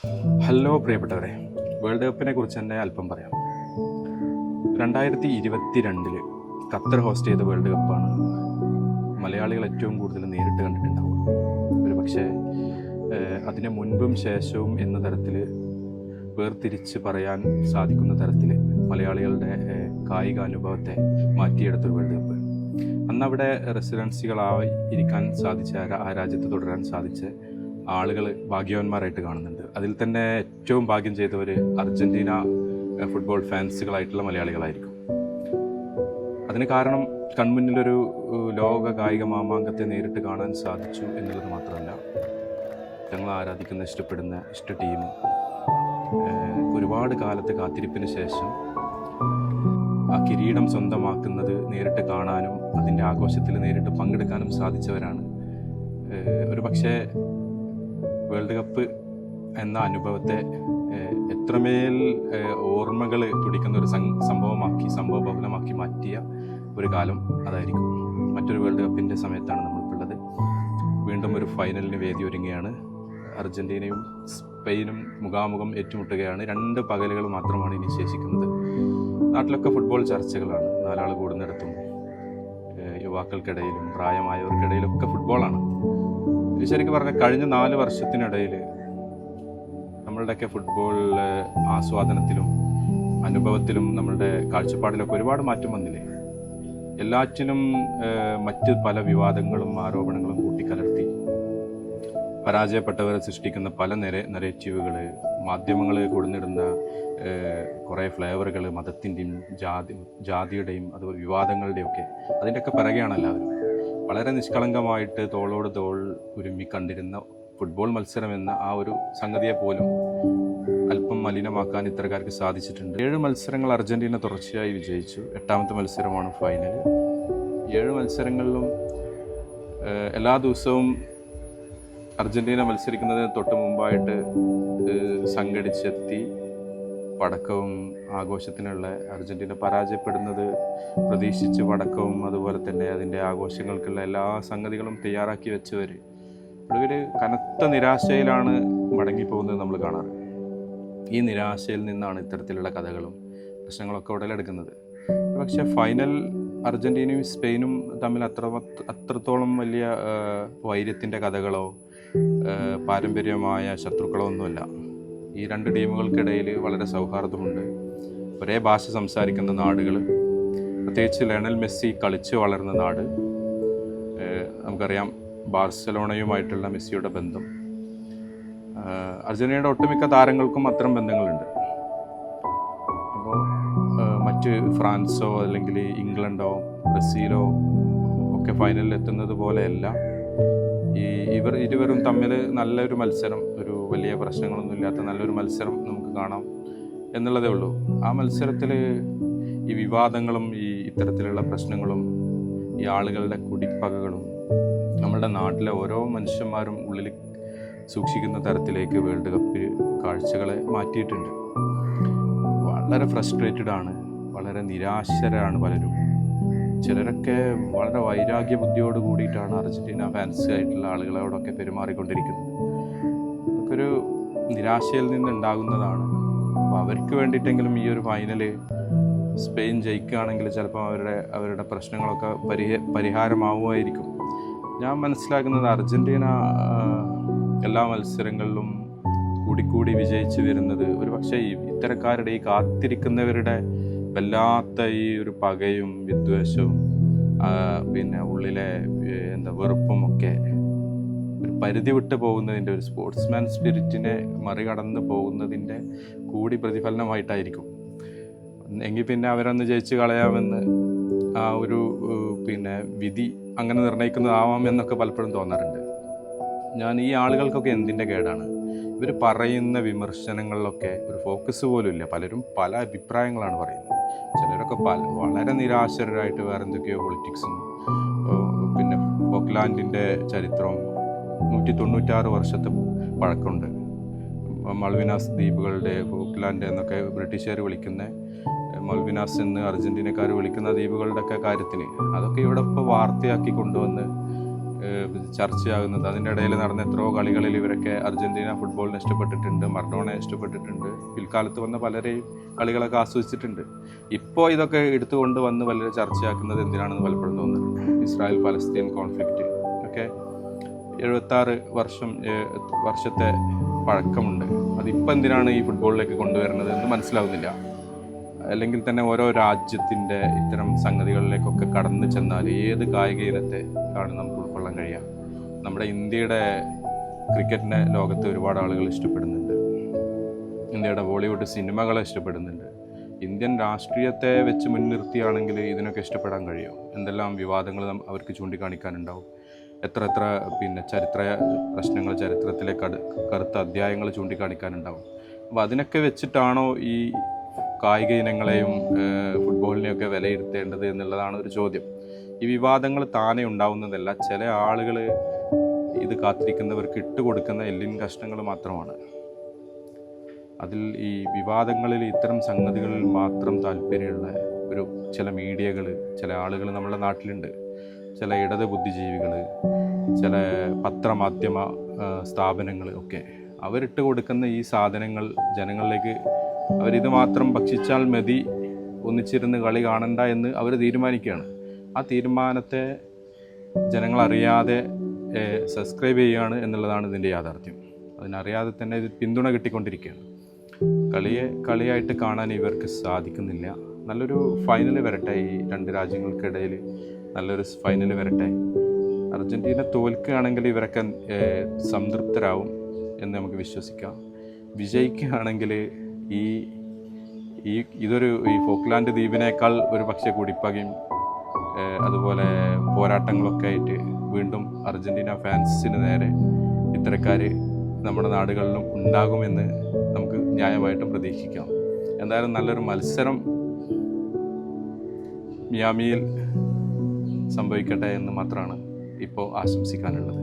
Hello പ്രിയപ്പെട്ടവരെ, world കപ്പിനെ കുറിച്ച് തന്നെ അല്പം പറയാം. 2022 ഖത്തർ ഹോസ്റ്റ് ചെയ്ത വേൾഡ് കപ്പാണ് മലയാളികൾ ഏറ്റവും കൂടുതൽ നേരിട്ട് കണ്ടിട്ടുണ്ടാവുക. ഒരു പക്ഷേ അതിന് മുൻപും ശേഷവും എന്ന തരത്തിൽ വേർതിരിച്ച് പറയാൻ സാധിക്കുന്ന തരത്തിൽ മലയാളികളുടെ കായിക അനുഭവത്തെ മാറ്റിയെടുത്തൊരു വേൾഡ് കപ്പ്. അന്നവിടെ റെസിഡൻസികളായി ഇരിക്കാൻ സാധിച്ച, ആ രാജ്യത്ത് തുടരാൻ സാധിച്ച ആളുകൾ ഭാഗ്യവാന്മാരായിട്ട് കാണുന്നുണ്ട്. അതിൽ തന്നെ ഏറ്റവും ഭാഗ്യം ചെയ്തവർ അർജൻറ്റീന ഫുട്ബോൾ ഫാൻസുകളായിട്ടുള്ള മലയാളികളായിരിക്കും. അതിന് കാരണം കൺമുന്നിലൊരു ലോക കായിക മാമാങ്കത്തെ നേരിട്ട് കാണാൻ സാധിച്ചു എന്നുള്ളത് മാത്രമല്ല, ഞങ്ങൾ ആരാധിക്കുന്ന ഇഷ്ട ടീം ഒരുപാട് കാലത്തെ കാത്തിരിപ്പിന് ശേഷം ആ കിരീടം സ്വന്തമാക്കുന്നത് നേരിട്ട് കാണാനും അതിൻ്റെ ആഘോഷത്തിൽ നേരിട്ട് പങ്കെടുക്കാനും സാധിച്ചവരാണ്. ഒരു പക്ഷേ വേൾഡ് കപ്പ് എന്ന അനുഭവത്തെ എത്രമേൽ ഓർമ്മകൾ തുടിക്കുന്ന ഒരു സംഭവബഹുലമാക്കി മാറ്റിയ ഒരു കാലം അതായിരിക്കും. മറ്റൊരു വേൾഡ് കപ്പിൻ്റെ സമയത്താണ് നമ്മളിപ്പോൾ. വീണ്ടും ഒരു ഫൈനലിന് വേദി ഒരുങ്ങുകയാണ്. അർജൻറ്റീനയും സ്പെയിനും മുഖാമുഖം ഏറ്റുമുട്ടുകയാണ്. 2 പകലുകൾ മാത്രമാണ് ഇനി ശേഷിക്കുന്നത്. നാട്ടിലൊക്കെ ഫുട്ബോൾ ചർച്ചകളാണ്. 4 ആൾ കൂടുന്നിടത്തും യുവാക്കൾക്കിടയിലും പ്രായമായവർക്കിടയിലൊക്കെ ഫുട്ബോളാണ്. ശരിക്കും പറഞ്ഞാൽ കഴിഞ്ഞ 4 വർഷത്തിനിടയിൽ നമ്മളുടെയൊക്കെ ഫുട്ബോൾ ആസ്വാദനത്തിലും അനുഭവത്തിലും നമ്മളുടെ കാഴ്ചപ്പാടിലൊക്കെ ഒരുപാട് മാറ്റം വന്നില്ലേ? എല്ലാറ്റിനും മറ്റ് പല വിവാദങ്ങളും ആരോപണങ്ങളും കൂട്ടിക്കലർത്തി പരാജയപ്പെട്ടവരെ സൃഷ്ടിക്കുന്ന പല നെറേറ്റീവുകൾ, മാധ്യമങ്ങൾ കൊടുന്നിടുന്ന കുറേ ഫ്ലേവറുകൾ, മതത്തിൻ്റെയും ജാതിയുടെയും അതുപോലെ വിവാദങ്ങളുടെയൊക്കെ അതിൻ്റെയൊക്കെ പിറകെയാണ് എല്ലാവരും. വളരെ നിഷ്കളങ്കമായിട്ട് തോളോട് തോൾ ഒരുമി കണ്ടിരുന്ന ഫുട്ബോൾ മത്സരം എന്ന ആ ഒരു സംഗതിയെ പോലും അല്പം മലിനമാക്കാൻ ഇത്തരക്കാർക്ക് സാധിച്ചിട്ടുണ്ട്. 7 മത്സരങ്ങൾ അർജൻറ്റീന തുടർച്ചയായി വിജയിച്ചു. 8ാമത്തെ മത്സരമാണ് ഫൈനൽ. 7 മത്സരങ്ങളിലും എല്ലാ ദിവസവും അർജൻറ്റീന മത്സരിക്കുന്നതിന് തൊട്ട് മുമ്പായിട്ട് സംഘടിച്ചെത്തി പടക്കവും ആഘോഷത്തിനുള്ള, അർജൻറ്റീന പരാജയപ്പെടുന്നത് പ്രതീക്ഷിച്ച് പടക്കവും അതുപോലെ തന്നെ അതിൻ്റെ ആഘോഷങ്ങൾക്കുള്ള എല്ലാ സംഗതികളും തയ്യാറാക്കി വെച്ചവർ ഒടുവിൽ കനത്ത നിരാശയിലാണ് മടങ്ങിപ്പോകുന്നത് നമ്മൾ കാണാറ്. ഈ നിരാശയിൽ നിന്നാണ് ഇത്തരത്തിലുള്ള കഥകളും പ്രശ്നങ്ങളൊക്കെ ഉടലെടുക്കുന്നത്. പക്ഷേ ഫൈനൽ അർജൻറ്റീനയും സ്പെയിനും തമ്മിൽ അത്രത്തോളം വലിയ വൈര്യത്തിൻ്റെ കഥകളോ പാരമ്പര്യമായ ശത്രുക്കളോ ഒന്നുമല്ല. ഈ 2 ടീമുകൾക്കിടയിൽ വളരെ സൗഹാർദ്ദമുണ്ട്. ഒരേ ഭാഷ സംസാരിക്കുന്ന നാടുകൾ, പ്രത്യേകിച്ച് ലയണൽ മെസ്സി കളിച്ച് വളർന്ന നാട്. നമുക്കറിയാം ബാർസലോണയുമായിട്ടുള്ള മെസ്സിയുടെ ബന്ധം. അർജൻറ്റീനയുടെ ഒട്ടുമിക്ക താരങ്ങൾക്കും അത്തരം ബന്ധങ്ങളുണ്ട്. അപ്പോൾ മറ്റ് ഫ്രാൻസോ അല്ലെങ്കിൽ ഇംഗ്ലണ്ടോ ബ്രസീലോ ഒക്കെ ഫൈനലിൽ എത്തുന്നത് പോലെയല്ല ഇരുവരും തമ്മിൽ നല്ലൊരു മത്സരം, ഒരു വലിയ പ്രശ്നങ്ങളൊന്നും ഇല്ലാത്ത നല്ലൊരു മത്സരം നമുക്ക് കാണാം എന്നുള്ളതേ ഉള്ളൂ. ആ മത്സരത്തിൽ ഈ വിവാദങ്ങളും ഇത്തരത്തിലുള്ള പ്രശ്നങ്ങളും ഈ ആളുകളുടെ കുടിപ്പകകളും നമ്മുടെ നാട്ടിലെ ഓരോ മനുഷ്യന്മാരും ഉള്ളിൽ സൂക്ഷിക്കുന്ന തരത്തിലേക്ക് വേൾഡ് കപ്പ് കാഴ്ചകളെ മാറ്റിയിട്ടുണ്ട്. വളരെ ഫ്രസ്ട്രേറ്റഡ് ആണ്, വളരെ നിരാശരാണ് പലരും. ചിലരൊക്കെ വളരെ വൈരാഗ്യ ബുദ്ധിയോട് കൂടിയിട്ടാണ് അർജൻറ്റീന ഫാൻസ് ആയിട്ടുള്ള ആളുകളോടൊക്കെ പെരുമാറിക്കൊണ്ടിരിക്കുന്നത്. അതൊക്കെ ഒരു നിരാശയിൽ നിന്നുണ്ടാകുന്നതാണ്. അപ്പോൾ അവർക്ക് വേണ്ടിയിട്ടെങ്കിലും ഈ ഒരു ഫൈനൽ സ്പെയിൻ ജയിക്കുകയാണെങ്കിൽ ചിലപ്പോൾ അവരുടെ പ്രശ്നങ്ങളൊക്കെ പരിഹാരമാവുമായിരിക്കും. ഞാൻ മനസ്സിലാക്കുന്നത് അർജൻറ്റീന എല്ലാ മത്സരങ്ങളിലും കൂടിക്കൂടി വിജയിച്ച് വരുന്നത് ഒരു പക്ഷേ ഇത്തരക്കാരുടെ ഈ കാത്തിരിക്കുന്നവരുടെ വല്ലാത്ത ഈ ഒരു പകയും വിദ്വേഷവും പിന്നെ ഉള്ളിലെ വെറുപ്പും ഒക്കെ ഒരു പരിധി വിട്ട് പോകുന്നതിൻ്റെ, ഒരു സ്പോർട്സ്മാൻ സ്പിരിറ്റിനെ മറികടന്ന് പോകുന്നതിൻ്റെ കൂടി പ്രതിഫലനമായിട്ടായിരിക്കും. എങ്കിൽ പിന്നെ അവരൊന്ന് ജയിച്ച് കളയാമെന്ന് ആ ഒരു വിധി അങ്ങനെ നിർണ്ണയിക്കുന്നതാവാം എന്നൊക്കെ പലപ്പോഴും തോന്നാറുണ്ട്. ഞാൻ ഈ ആളുകൾക്കൊക്കെ എന്തിൻ്റെ കേടാണ്? ഇവർ പറയുന്ന വിമർശനങ്ങളിലൊക്കെ ഒരു ഫോക്കസ് പോലും ഇല്ല. പലരും പല അഭിപ്രായങ്ങളാണ് പറയുന്നത്. ചിലരൊക്കെ വളരെ നിരാശരായിട്ട് വേറെ എന്തൊക്കെയോ പൊളിറ്റിക്സും പിന്നെ ഫോക്ലാൻഡിൻ്റെ ചരിത്രം 196 വർഷത്തെ പഴക്കമുണ്ട്. മൾവിനാസ് ദ്വീപുകളുടെ ഫോക്ലാൻഡ് എന്നൊക്കെ ബ്രിട്ടീഷുകാർ വിളിക്കുന്ന, മൾവിനാസ് എന്ന് അർജൻറ്റീനക്കാർ വിളിക്കുന്ന ദ്വീപുകളുടെ ഒക്കെ കാര്യത്തിന് അതൊക്കെ ഇവിടെ ഇപ്പോൾ വാർത്തയാക്കി കൊണ്ടുവന്ന് ചർച്ചയാകുന്നത്. അതിൻ്റെ ഇടയിൽ നടന്ന എത്രയോ കളികളിൽ ഇവരൊക്കെ അർജൻറ്റീന ഫുട്ബോളിനെ ഇഷ്ടപ്പെട്ടിട്ടുണ്ട്, മറഡോണയെ ഇഷ്ടപ്പെട്ടിട്ടുണ്ട്, പിൽക്കാലത്ത് വന്ന പലരെയും കളികളൊക്കെ ആസ്വദിച്ചിട്ടുണ്ട്. ഇപ്പോൾ ഇതൊക്കെ എടുത്തുകൊണ്ട് വന്ന് വളരെ ചർച്ചയാക്കുന്നത് എന്തിനാണെന്ന് പലപ്പോഴും തോന്നുന്നുണ്ട്. ഇസ്രായേൽ പലസ്തീൻ കോൺഫ്ലിക്റ്റ് ഒക്കെ 76 വർഷത്തെ പഴക്കമുണ്ട്. അതിപ്പോൾ എന്തിനാണ് ഈ ഫുട്ബോളിലേക്ക് കൊണ്ടുവരുന്നത് എന്ന് മനസ്സിലാവുന്നില്ല. അല്ലെങ്കിൽ തന്നെ ഓരോ രാജ്യത്തിൻ്റെ ഇത്തരം സംഗതികളിലേക്കൊക്കെ കടന്നു ചെന്നാൽ ഏത് കായിക ഇനത്തെ ആണ് നമുക്ക് ഉൾക്കൊള്ളാൻ കഴിയുക? നമ്മുടെ ഇന്ത്യയുടെ ക്രിക്കറ്റിനെ ലോകത്ത് ഒരുപാട് ആളുകൾ ഇഷ്ടപ്പെടുന്നുണ്ട്. ഇന്ത്യയുടെ ബോളിവുഡ് സിനിമകളെ ഇഷ്ടപ്പെടുന്നുണ്ട്. ഇന്ത്യൻ രാഷ്ട്രീയത്തെ വെച്ച് മുൻനിർത്തിയാണെങ്കിൽ ഇതിനൊക്കെ ഇഷ്ടപ്പെടാൻ കഴിയും. എന്തെല്ലാം വിവാദങ്ങൾ അവർക്ക് ചൂണ്ടിക്കാണിക്കാനുണ്ടാവും. എത്ര ചരിത്ര പ്രശ്നങ്ങൾ, ചരിത്രത്തിലെ കറുത്ത അധ്യായങ്ങൾ ചൂണ്ടിക്കാണിക്കാനുണ്ടാവും. അപ്പോൾ അതിനൊക്കെ വെച്ചിട്ടാണോ ഈ കായിക ഇനങ്ങളെയും ഫുട്ബോളിനെയൊക്കെ വിലയിരുത്തേണ്ടത് എന്നുള്ളതാണ് ഒരു ചോദ്യം. ഈ വിവാദങ്ങൾ താനെ ഉണ്ടാവുന്നതല്ല, ചില ആളുകൾ ഇത് കാത്തിരിക്കുന്നവർക്ക് ഇട്ടുകൊടുക്കുന്ന എല്ലിൻ കഷ്ണങ്ങൾ മാത്രമാണ്. അതിൽ ഈ വിവാദങ്ങളിൽ ഇത്തരം സംഗതികളിൽ മാത്രം താല്പര്യമുള്ള ചില മീഡിയകൾ, ചില ആളുകൾ നമ്മുടെ നാട്ടിലുണ്ട്. ചില ഇടത് ബുദ്ധിജീവികൾ, ചില പത്രമാധ്യമ സ്ഥാപനങ്ങൾ ഒക്കെ അവരിട്ട് കൊടുക്കുന്ന ഈ സാധനങ്ങൾ ജനങ്ങളിലേക്ക് അവരിത് മാത്രം ഭക്ഷിച്ചാൽ മതി, ഒന്നിച്ചിരുന്ന് കളി കാണണ്ട എന്ന് അവർ തീരുമാനിക്കുകയാണ്. ആ തീരുമാനത്തെ ജനങ്ങളറിയാതെ സബ്സ്ക്രൈബ് ചെയ്യുകയാണ് എന്നുള്ളതാണ് ഇതിൻ്റെ യാഥാർത്ഥ്യം. അതിനറിയാതെ തന്നെ ഇത് പിന്തുണ കിട്ടിക്കൊണ്ടിരിക്കുകയാണ്. കളിയായിട്ട് കാണാൻ ഇവർക്ക് സാധിക്കുന്നില്ല. നല്ലൊരു ഫൈനൽ വരട്ടെ, ഈ രണ്ട് രാജ്യങ്ങൾക്കിടയിൽ നല്ലൊരു ഫൈനൽ വരട്ടെ. അർജൻറ്റീന തോൽക്കുകയാണെങ്കിൽ ഇവരൊക്കെ സംതൃപ്തരാവും എന്ന് നമുക്ക് വിശ്വസിക്കാം. വിജയിക്കുകയാണെങ്കിൽ ഈ ഫോക്ലാൻഡ് ദ്വീപിനേക്കാൾ ഒരു പക്ഷേ കുടിപ്പകയും അതുപോലെ പോരാട്ടങ്ങളൊക്കെ ആയിട്ട് വീണ്ടും അർജൻറ്റീന ഫാൻസിന് നേരെ ഇത്തരക്കാർ നമ്മുടെ നാടുകളിലും ഉണ്ടാകുമെന്ന് നമുക്ക് ന്യായമായിട്ടും പ്രതീക്ഷിക്കാം. എന്തായാലും നല്ലൊരു മത്സരം മിയാമിയിൽ സംഭവിക്കട്ടെ എന്ന് മാത്രമാണ് ഇപ്പോൾ ആശംസിക്കാനുള്ളത്.